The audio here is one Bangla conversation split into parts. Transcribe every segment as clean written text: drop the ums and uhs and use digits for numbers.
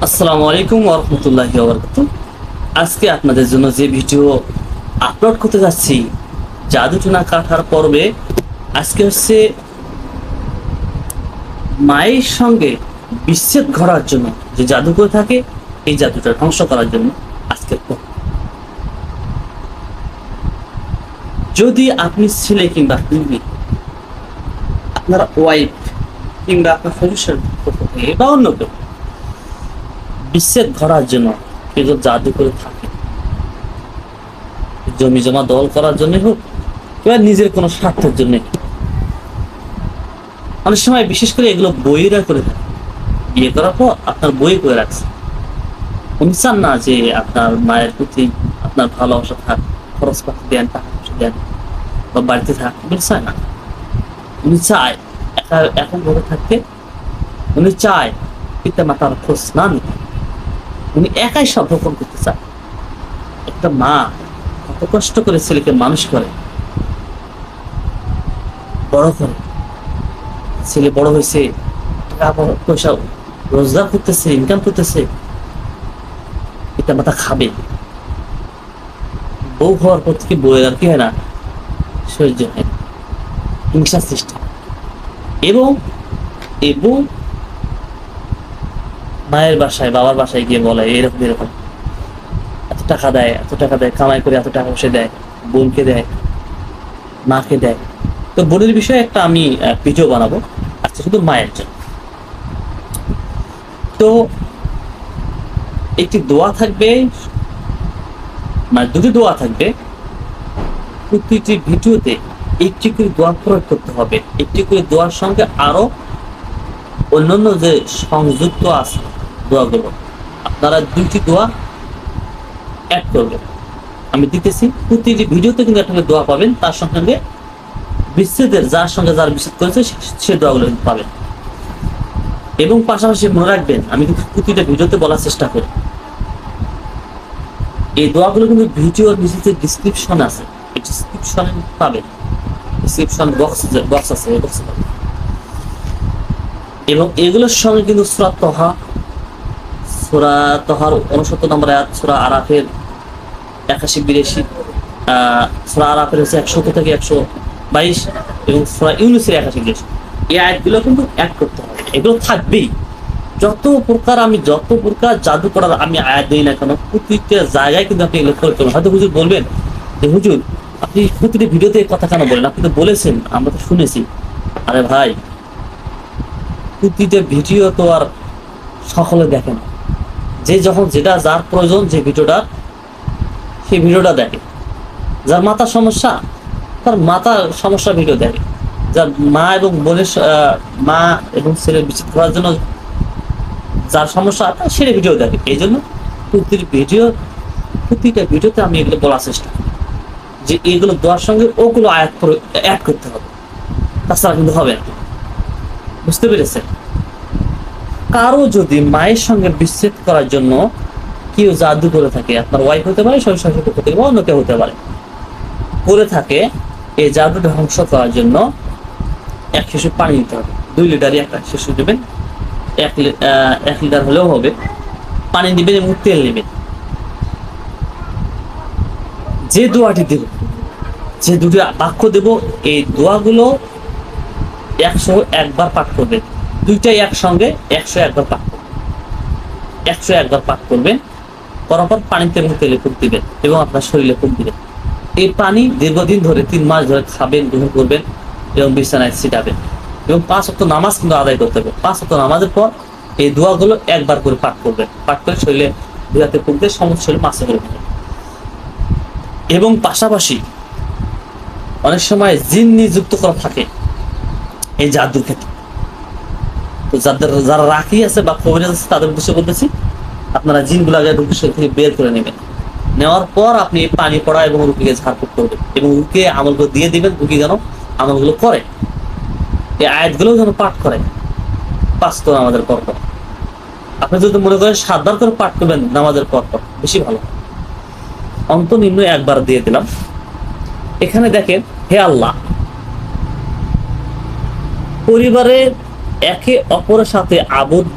আসসালামু আলাইকুম ওয়া রাহমাতুল্লাহি ওয়া বারাকাতুহু। আজকে আপনাদের জন্য যে ভিডিও আপলোড করতে যাচ্ছি জাদুটোনা কাটার পর্বে, আজকে হচ্ছে মায়ের সঙ্গে বিচ্ছেদ ঘটার জন্য যে জাদু করে থাকে এই জাদুটা ধ্বংস করার জন্য আজকের পর্ব। যদি আপনি ছেলে কিংবা মেয়ে, আপনার ওয়াইফ কিংবা আপনার শ্বশুর বা অন্য কেউ বিচ্ছেদ ঘটার জন্য কেউ জাদু করে থাকে, জমি জমা দল করার জন্য হোক কিংবা নিজের কোনো স্বার্থের জন্য, অনেক সময় বিশেষ করে এগুলো বইয়েরা করে থাকে। বিয়ে করার পর আপনার বই করে রাখছে, উনি চান না যে আপনার মায়ের প্রতি আপনার ভালোবাসা থাক, খরচ পাতি দেন, টাকা পয়সা দেন বা বাড়িতে থাক, উনি চায় না। উনি চায় এখন ঘরে থাকতে, উনি চায় পিতা মাতার খোঁজ না নিতে, উনি একাই সব রকম করতে চায়। একটা মা কত কষ্ট করে ছেলেকে মানুষ করে, বড় করে, ছেলে বড় হয়েছে, টাকা পয়সা রোজগার করতেছে, ইনকাম করতেছে, পিতা মাতা খাবে। বউ হওয়ার পর থেকে বউয়ের আর কি হয় না, সহ্য হয় না, হিংসা সৃষ্টি। এবং এবং মায়ের বাসায় বাবার বাসায় গিয়ে বলে এরকম এরকম, এত টাকা দেয়, এত টাকা দেয়, কামাই করে এত টাকা পয়সা দেয়, বোনকে দেয়, মাকে দেয়। তো বোনের বিষয়ে একটা আমি ভিডিও বানাবো আজকে শুধু মায়ের জন্য। তো একটি দোয়া থাকবে, মানে দুটি দোয়া থাকবে, প্রতিটি ভিডিওতে একটি করে দোয়া প্রয়োগ করতে হবে। একটি করে দোয়ার সঙ্গে আরো অন্যান্য যে সংযুক্ত আছে দোয়াগুলো, আপনারা দুইটি দোয়া অ্যাড করবেন। আমি দিতেছি, প্রতিটি ভিডিওতে কিন্তু একটা দোয়া পাবেন, তার সঙ্গে বিচ্ছেদের যার সঙ্গে যার বিচ্ছেদ করেছে সে দোয়াগুলো পাবেন। এবং পাশাপাশি মনে রাখবেন, আমি কিন্তু প্রতিটা ভিডিওতে বলার চেষ্টা করি, এই দোয়াগুলো কিন্তু ভিডিওর নিচে ডিসক্রিপশন আছে, এই ডিসক্রিপশনে পাবেন, ডিসক্রিপশন বক্স আছে, এই বক্সে পাবেন। এবং এগুলোর সঙ্গে কিন্তু সূরা তাহার 69 নম্বর আয়াত, সূরা আরাফের 81-82, সূরা আরাফের হচ্ছে 100 থেকে 122 এবং সূরা ইউনূসের 81-82, এই আয়াতগুলো কিন্তু অ্যাড করতে হবে। এগুলো থাকবেই। যত প্রকার জাদু করার আমি আয়াত দিই না কেন, প্রতিটা জায়গায় কিন্তু আপনি এগুলো প্রয়োগ করবেন। হয়তো হুজুর বলবেন যে হুজুর আপনি প্রতিটা ভিডিওতে কথা কেন বলেন, আপনি তো বলেছেন, আমরা তো শুনেছি। আরে ভাই, প্রতিটা ভিডিও তো আর সকলে দেখেন, যে যখন যেটা যার প্রয়োজন, যে ভিডিওটা সেই ভিডিওটা দেখে। যার মাথার সমস্যা তার মাথার সমস্যা ভিডিও দেখে, যার মা এবং বোনের মা এবং ছেলের বিচ্ছেদ করার জন্য যার সমস্যা তার সেটা ভিডিও দেখে। এই জন্য প্রতিটা ভিডিওতে আমি এগুলো বলার চেষ্টা করি যে এগুলো দেওয়ার সঙ্গে ওগুলো আয়াত করে অ্যাড করতে হবে, তাছাড়া কিন্তু হবে না। বুঝতে পেরেছেন? কারো যদি মায়ের সঙ্গে বিচ্ছেদ করার জন্য কেউ জাদু করে থাকে, আপনার ওয়াইফ হতে পারে, শ্বশুর হতে পারে, অন্য কেউ হতে পারে, করে থাকে, এই জাদু ধ্বংস করার জন্য 1 শিশু পানি দিতে হবে। 2 লিটারই একটা শিশু দেবেন, 1 লিটার হলেও হবে। পানি দিবেন এবং তেল নেবেন। যে দোয়াটি দেব, যে দুটি বাক্য দেব, এই দোয়াগুলো 101 বার পাঠ করবেন। দুইটাই একসঙ্গে 101 বার পাঠ করবেন। 101 বার পাঠ করবেন, করার পর পানিতে এবং তেলে ফুঁক দিবেন এবং আপনার শরীরে ফুঁক দিবেন। এই পানি দীর্ঘদিন ধরে 3 মাস ধরে খাবেন, গ্রহণ করবেন এবং বিছানায় ছিটাবেন। এবং 5 ওয়াক্ত নামাজ কিন্তু আদায় করতে হবে। 5 ওয়াক্ত নামাজের পর এই দোয়াগুলো 1 বার করে পাঠ করবেন। পাঠ করে শরীরে 2 হাতে ফুঁক দিয়ে সমস্ত শরীরে মাসে করে দেবেন। এবং পাশাপাশি অনেক সময় জিন নিযুক্ত করা থাকে এই জাদুর ক্ষেত্রে। তো যারা রাখি আছে বা কবিরাজ আছে তাদের উদ্দেশ্যে বলতেছি, আপনারা জিনগুলাকে রুগীর শরীর থেকে বের করে নেবেন। নেওয়ার পর আপনি পানি পড়া এবং রুগীকে ঝাড়ফুঁক করবেন এবং রুগীকে আমলগুলো দিয়ে দিবেন, রুগী যেন আমলগুলো করে, এই আয়াতগুলো যেন পাঠ করে 5 ওয়াক্ত নামাজের পর। আপনি যদি মনে করেন 7 বার করে পাঠ করবেন নামাজের পর, বেশি ভালো। অন্তর্নিম্ন 1 বার দিয়ে দিলাম। এখানে দেখেন, হে আল্লাহ, পরিবারের একে অপরের সাথে আবদ্ধ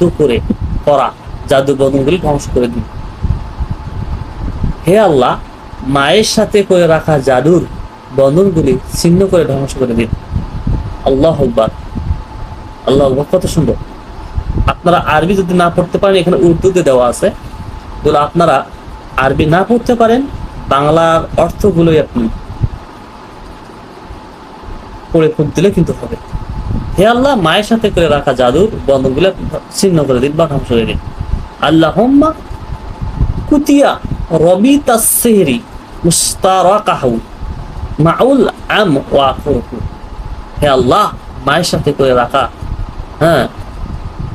করা জাদু বন্ধনগুলি ধ্বংস করে দিন। হে আল্লাহ, মায়ের সাথে করে রাখা জাদুর বন্ধনগুলি ছিন্ন করে ধ্বংস করে দিন। আল্লাহু আকবার, আল্লাহু আকবার, কত সুন্দর। আপনারা আরবি যদি না পড়তে পারেন, এখানে উর্দুতে দেওয়া আছে, যেগুলো আপনারা আরবি না পড়তে পারেন, বাংলার অর্থগুলোই আপনি পড়ে ফুক দিলে কিন্তু হবে। হে আল্লাহ, মায়ের সাথে করে রাখা জাদুর বন্ধনগুলো ছিন্ন করে দিন বা ধ্বংস করে দিন। আল্লাহুম্মা কুতিয়া রবি তাসসিহরি মুস্তারাকাহু মাউল আম ওয়া আখরহু। হে আল্লাহ, মায়ের সাথে করে রাখা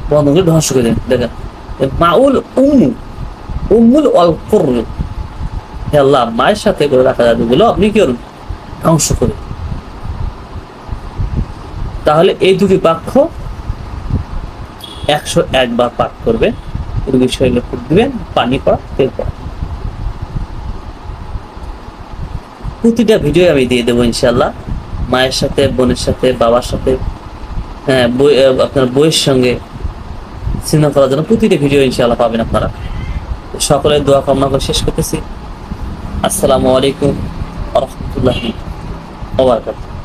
বন্ধনগুলো ধ্বংস করে দিন। দেখেন, মাউল উম্মুল ওয়াল কুরর। হে আল্লাহ, মায়ের সাথে করে রাখা জাদুগুলো আপনি কি করুন? ধ্বংস করে। তাহলে এই দুটি বাক্য 101 বার পাঠ করবেন, রোগীর শরীরে ফুঁক দিবেন, পানি পড়া, তেল পড়া। প্রতিটা ভিডিও আমি দিয়ে দেবো ইনশাল্লাহ। মায়ের সাথে, বোনের সাথে, বাবার সাথে, আপনার বইয়ের সঙ্গে ছিন্ন করার জন্য প্রতিটা ভিডিও ইনশাল্লাহ পাবেন আপনারা। সকলের দোয়া কামনা করে শেষ করতেছি। আসসালামু আলাইকুম ওয়া রাহমাতুল্লাহি ওয়া বারাকাতুহু।